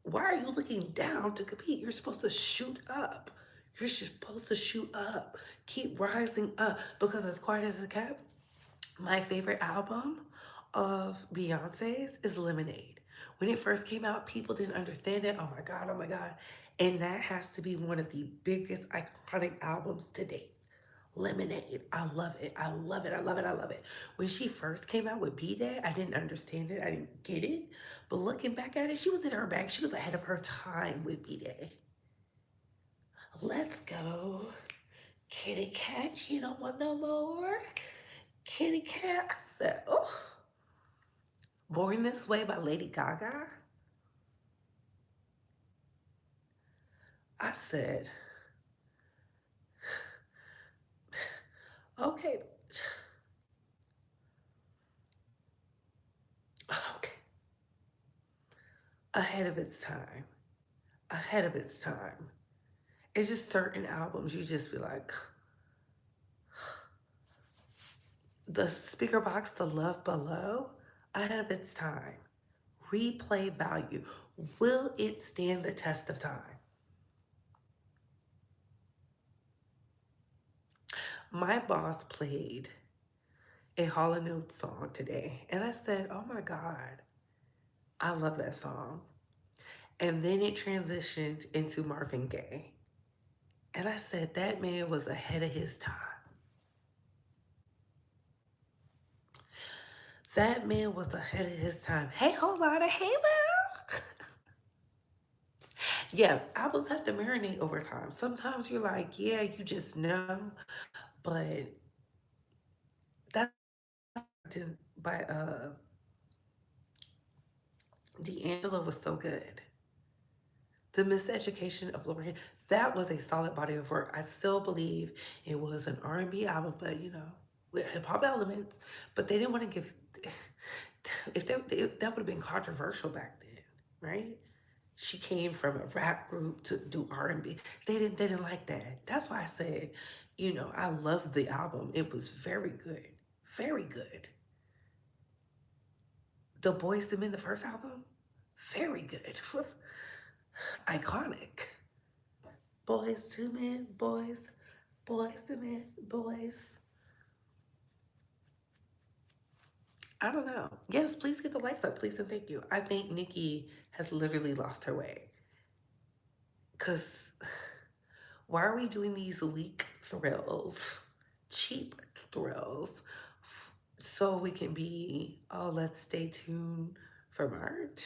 why are you looking down to compete? You're supposed to shoot up. You're supposed to shoot up. Keep rising up because as quiet as it kept, my favorite album of Beyonce's is Lemonade. When it first came out, people didn't understand it. Oh my God, oh my God. And that has to be one of the biggest iconic albums to date. Lemonade. I love it. I love it. I love it. I love it. When she first came out with B-Day, I didn't understand it. I didn't get it. But looking back at it, she was in her bag. She was ahead of her time with B-Day. Let's go. Kitty Cat, you don't want no more? Kitty Cat. I said, oh. Born This Way by Lady Gaga. I said, okay. Okay. Ahead of its time. Ahead of its time. It's just certain albums you just be like, the speaker box, The Love Below, ahead of its time. Replay value. Will it stand the test of time? My boss played a Hall & Oates song today, and I said, oh my God, I love that song. And then it transitioned into Marvin Gaye. And I said, that man was ahead of his time. That man was ahead of his time. Hey, hold on. Hey, boo. Yeah, albums have to marinate over time. Sometimes you're like, yeah, you just know. But that by D'Angelo was so good. The Miseducation of Lorraine, that was a solid body of work. I still believe it was an R&B album, but you know, with hip hop elements. But they didn't want to give. If that would have been controversial back then, right? She came from a rap group to do R&B. They didn't like that. That's why I said, you know, I loved the album. It was very good, very good. The Boys II Men, the first album, very good. It was iconic. Boys II Men, boys, Boys II Men, boys. I don't know. Yes, please get the likes up, please and thank you. I think Nicki has literally lost her way. Cause why are we doing these weak thrills, cheap thrills, so we can be, oh, let's stay tuned for March?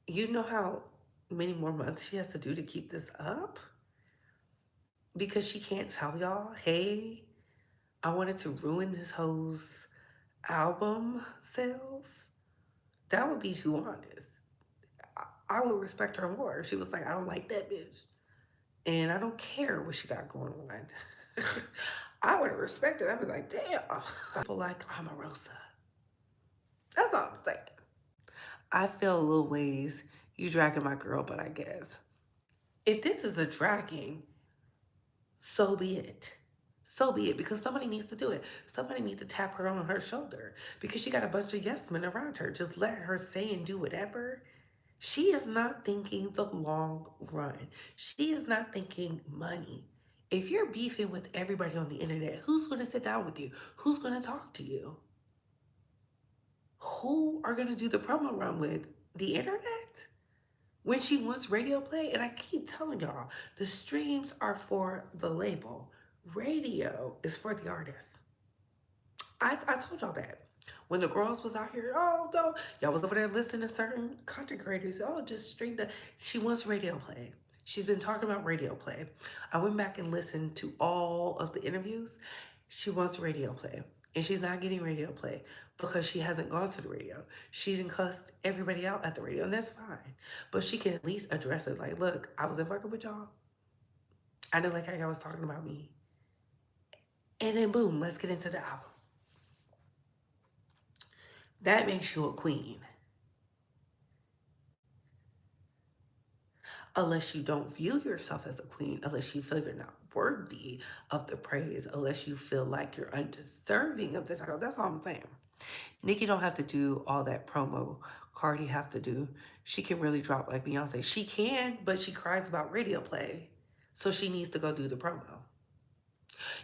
You know how many more months she has to do to keep this up? Because she can't tell y'all, hey, I wanted to ruin this hoe's album sales. That would be too honest. I would respect her more if she was like, I don't like that bitch. And I don't care what she got going on. I would have respected it. I'd be like, damn. People like Omarosa. That's all I'm saying. I feel a little ways you dragging my girl, but I guess. If this is a dragging, so be it. So be it, because somebody needs to do it. Somebody needs to tap her on her shoulder because she got a bunch of yes men around her. Just let her say and do whatever. She is not thinking the long run. She is not thinking money. If you're beefing with everybody on the internet, who's going to sit down with you? Who's going to talk to you? Who are going to do the promo run with? The internet? When she wants radio play, and I keep telling y'all, the streams are for the label. Radio is for the artist. I told y'all that. When the girls was out here, oh, no, y'all was over there listening to certain content creators. Oh, just stream the. She wants radio play. She's been talking about radio play. I went back and listened to all of the interviews. She wants radio play. And she's not getting radio play because she hasn't gone to the radio. She didn't cuss everybody out at the radio, and that's fine. But she can at least address it like, look, I wasn't fucking with y'all. I didn't like how y'all was talking about me. And then boom, let's get into the album. That makes you a queen. Unless you don't view yourself as a queen, unless you feel you're not worthy of the praise, unless you feel like you're undeserving of the title. That's all I'm saying. Nicki don't have to do all that promo Cardi have to do. She can really drop like Beyonce. She can, but she cries about radio play. So she needs to go do the promo.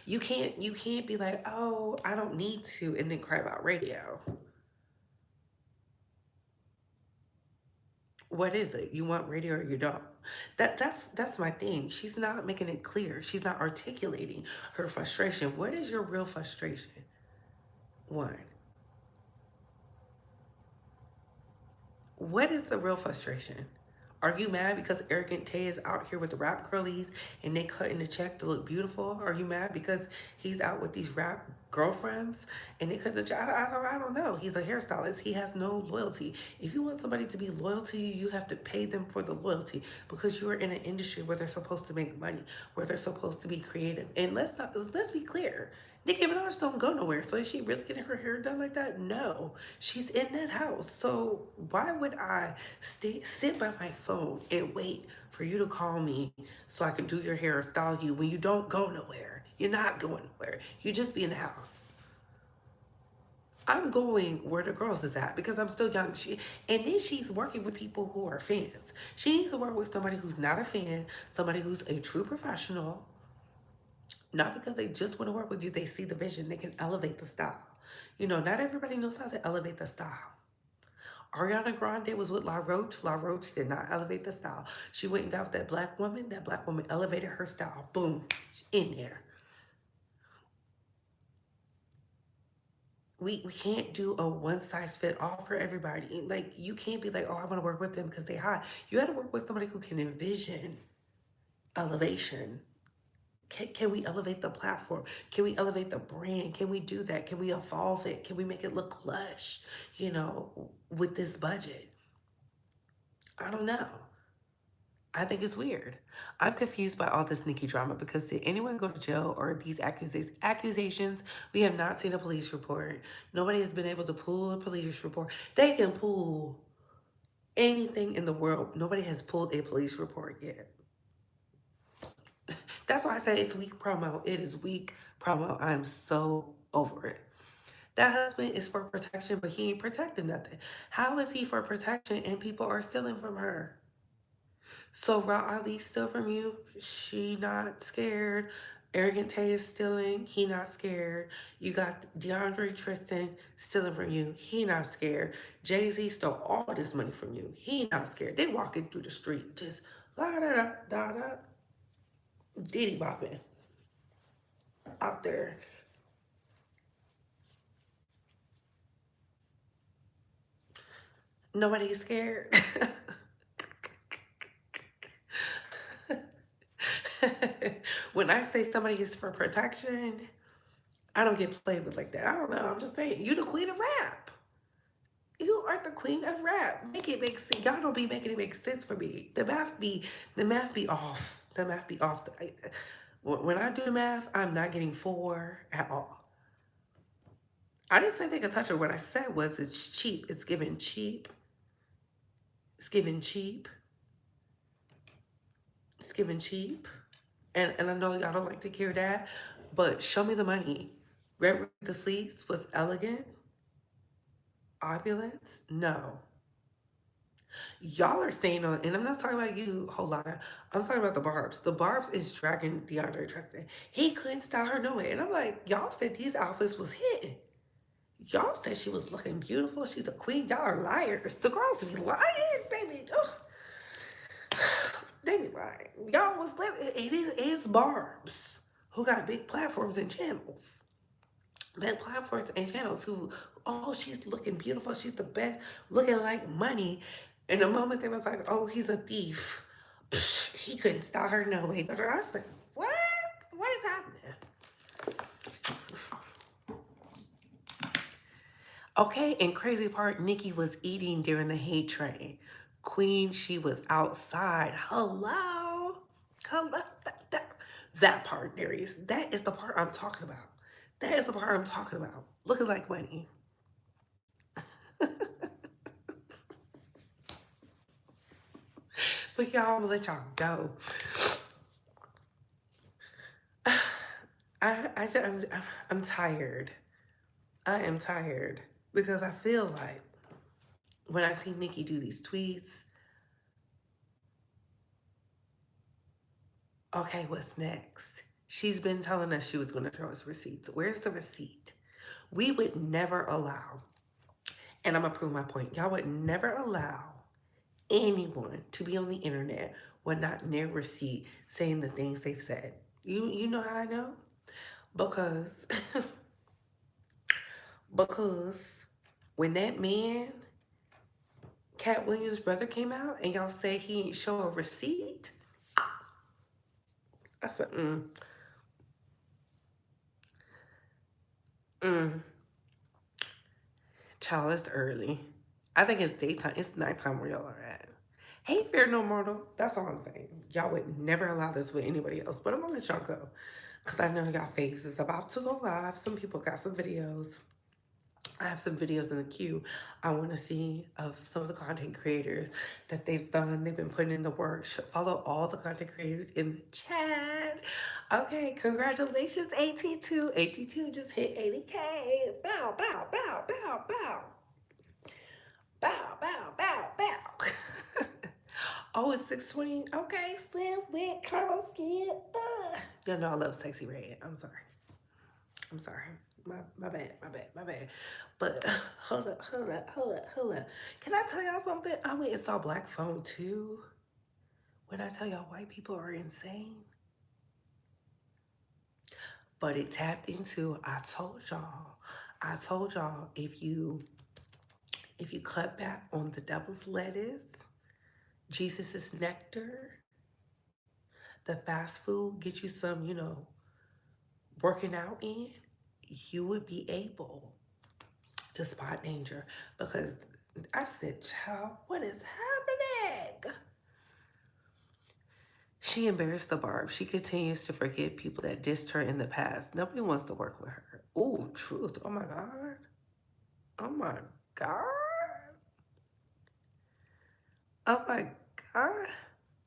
You can't be like, oh, I don't need to, and then cry about radio. What is it? You want radio or you don't? That's my thing. She's not making it clear. She's not articulating her frustration. What is your real frustration? One. What is the real frustration? Are you mad because Arrogant Tay is out here with the rap curlies and they cutting the check to look beautiful? Are you mad because he's out with these rap girlfriends and they cut the check? I don't know. He's a hairstylist. He has no loyalty. If you want somebody to be loyal to you, you have to pay them for the loyalty because you are in an industry where they're supposed to make money, where they're supposed to be creative. And let's be clear. Nicki Minaj don't go nowhere. So is she really getting her hair done like that? No. She's in that house. So why would I sit by my phone and wait for you to call me so I can do your hair or style you when you don't go nowhere? You're not going nowhere. You just be in the house. I'm going where the girls is at because I'm still young. And then she's working with people who are fans. She needs to work with somebody who's not a fan, somebody who's a true professional. Not because they just want to work with you, they see the vision, they can elevate the style. You know, not everybody knows how to elevate the style. Ariana Grande was with La Roche. La Roche did not elevate the style. She went and got with that black woman. That black woman elevated her style. Boom, in there. We can't do a one-size-fit-all for everybody. Like, you can't be like, oh, I want to work with them because they hot. You got to work with somebody who can envision elevation. Can we elevate the platform? Can we elevate the brand? Can we do that? Can we evolve it? Can we make it look lush, with this budget? I don't know. I think it's weird. I'm confused by all this Nicki drama because did anyone go to jail or these accusations? We have not seen a police report. Nobody has been able to pull a police report. They can pull anything in the world. Nobody has pulled a police report yet. That's why I said it's weak promo. It is weak promo. I'm so over it. That husband is for protection, but he ain't protecting nothing. How is he for protection and people are stealing from her? So Ra Ali steal from you? She not scared. Arrogant Tay is stealing. He not scared. You got DeAndre Tristan stealing from you. He not scared. Jay-Z stole all this money from you. He not scared. They walking through the street just da-da-da-da-da. Diddy bopping out there. Nobody's scared. When I say somebody is for protection, I don't get played with like that. I don't know. I'm just saying, you the queen of rap. You are the queen of rap. Make it make sense. Y'all don't be making it make sense for me. The math be off. The math be off. When I do the math, I'm not getting 4 at all. I didn't say they could touch it. What I said was it's cheap. It's giving cheap. It's giving cheap. It's giving cheap. And I know y'all don't like to hear that, but show me the money. Red the Sleeves was elegant. Opulence? No. Y'all are staying on, and I'm not talking about you, Holana. I'm talking about the Barbs. The Barbs is dragging DeAndre Tristan. He couldn't style her no way. And I'm like, y'all said these outfits was hitting. Y'all said she was looking beautiful. She's a queen. Y'all are liars. The girls be lying, baby. Ugh. They be lying. Y'all was living. It's Barbs who got big platforms and channels. Big platforms and channels who, oh, she's looking beautiful. She's the best. Looking like money. In the moment they was like, oh, he's a thief. He couldn't style her no way better. I said, what? What is happening? Okay, and crazy part, Nicki was eating during the hate train. Queen, she was outside. Hello? Hello? That part, Darius. That is the part I'm talking about. That is the part I'm talking about. Looking like money. But y'all, I'm gonna let y'all go. I'm tired. I am tired because I feel like when I see Nicki do these tweets, okay, what's next? She's been telling us she was going to throw us receipts. Where's the receipt? We would never allow, and I'm going to prove my point. Y'all would never allow anyone to be on the internet with not near receipt saying the things they've said. You know how I know? Because because when that man, Cat Williams' brother, came out and y'all say he ain't show a receipt, I said, mm. Child, it's early. I think it's daytime. It's nighttime where y'all are at. Hey, fear no mortal. That's all I'm saying. Y'all would never allow this with anybody else, but I'm gonna let y'all go. Because I know y'all faves is about to go live. Some people got some videos. I have some videos in the queue I want to see of some of the content creators that they've done. They've been putting in the work. Follow all the content creators in the chat. Okay, congratulations, AT2. AT2 just hit 80K. Bow, bow, bow, bow, bow. Bow, bow, bow, bow. Oh, it's 6:20. Okay, slim, wet, caramel skin. Y'all know I love sexy red. I'm sorry. I'm sorry. My bad. But hold up. Can I tell y'all something? I went and saw Black Phone too. When I tell y'all white people are insane. But it tapped into, I told y'all if you cut back on the devil's lettuce, Jesus's nectar, the fast food, get you some, working out in, you would be able to spot danger. Because I said, child, what is happening? She embarrassed the Barb. She continues to forget people that dissed her in the past. Nobody wants to work with her. Ooh, truth. Oh my God. Oh my God. Oh my God.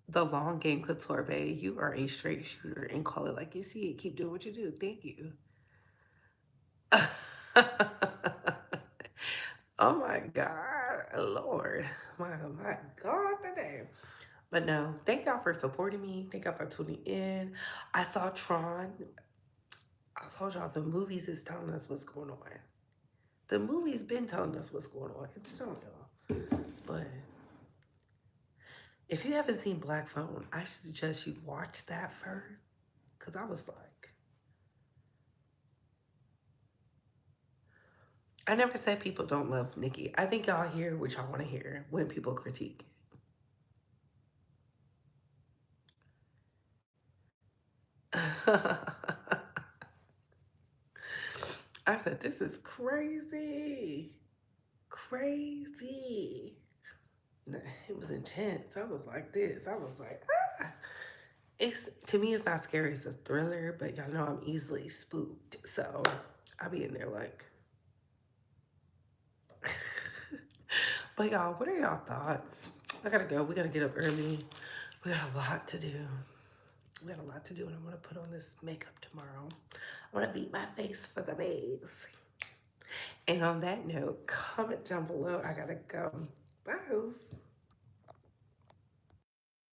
The long game Couture, babe. You are a straight shooter and call it like you see it. Keep doing what you do. Thank you. Oh my God, Lord. My God, today. But no, thank y'all for supporting me. Thank y'all for tuning in. I saw Tron. I told y'all the movies is telling us what's going on. The movie's been telling us what's going on. It's telling y'all. But if you haven't seen Black Phone, I suggest you watch that first. Because I was like, I never said people don't love Nicki. I think y'all hear what y'all want to hear when people critique it. I said, this is crazy. Crazy. It was intense. I was like this. I was like, ah. To me, it's not scary. It's a thriller, but y'all know I'm easily spooked. So I'll be in there like. But y'all, what are y'all thoughts? I gotta go. We gotta get up early. We got a lot to do. We got a lot to do, and I'm gonna put on this makeup tomorrow. I wanna beat my face for the babes. And on that note, comment down below. I gotta go. Bye.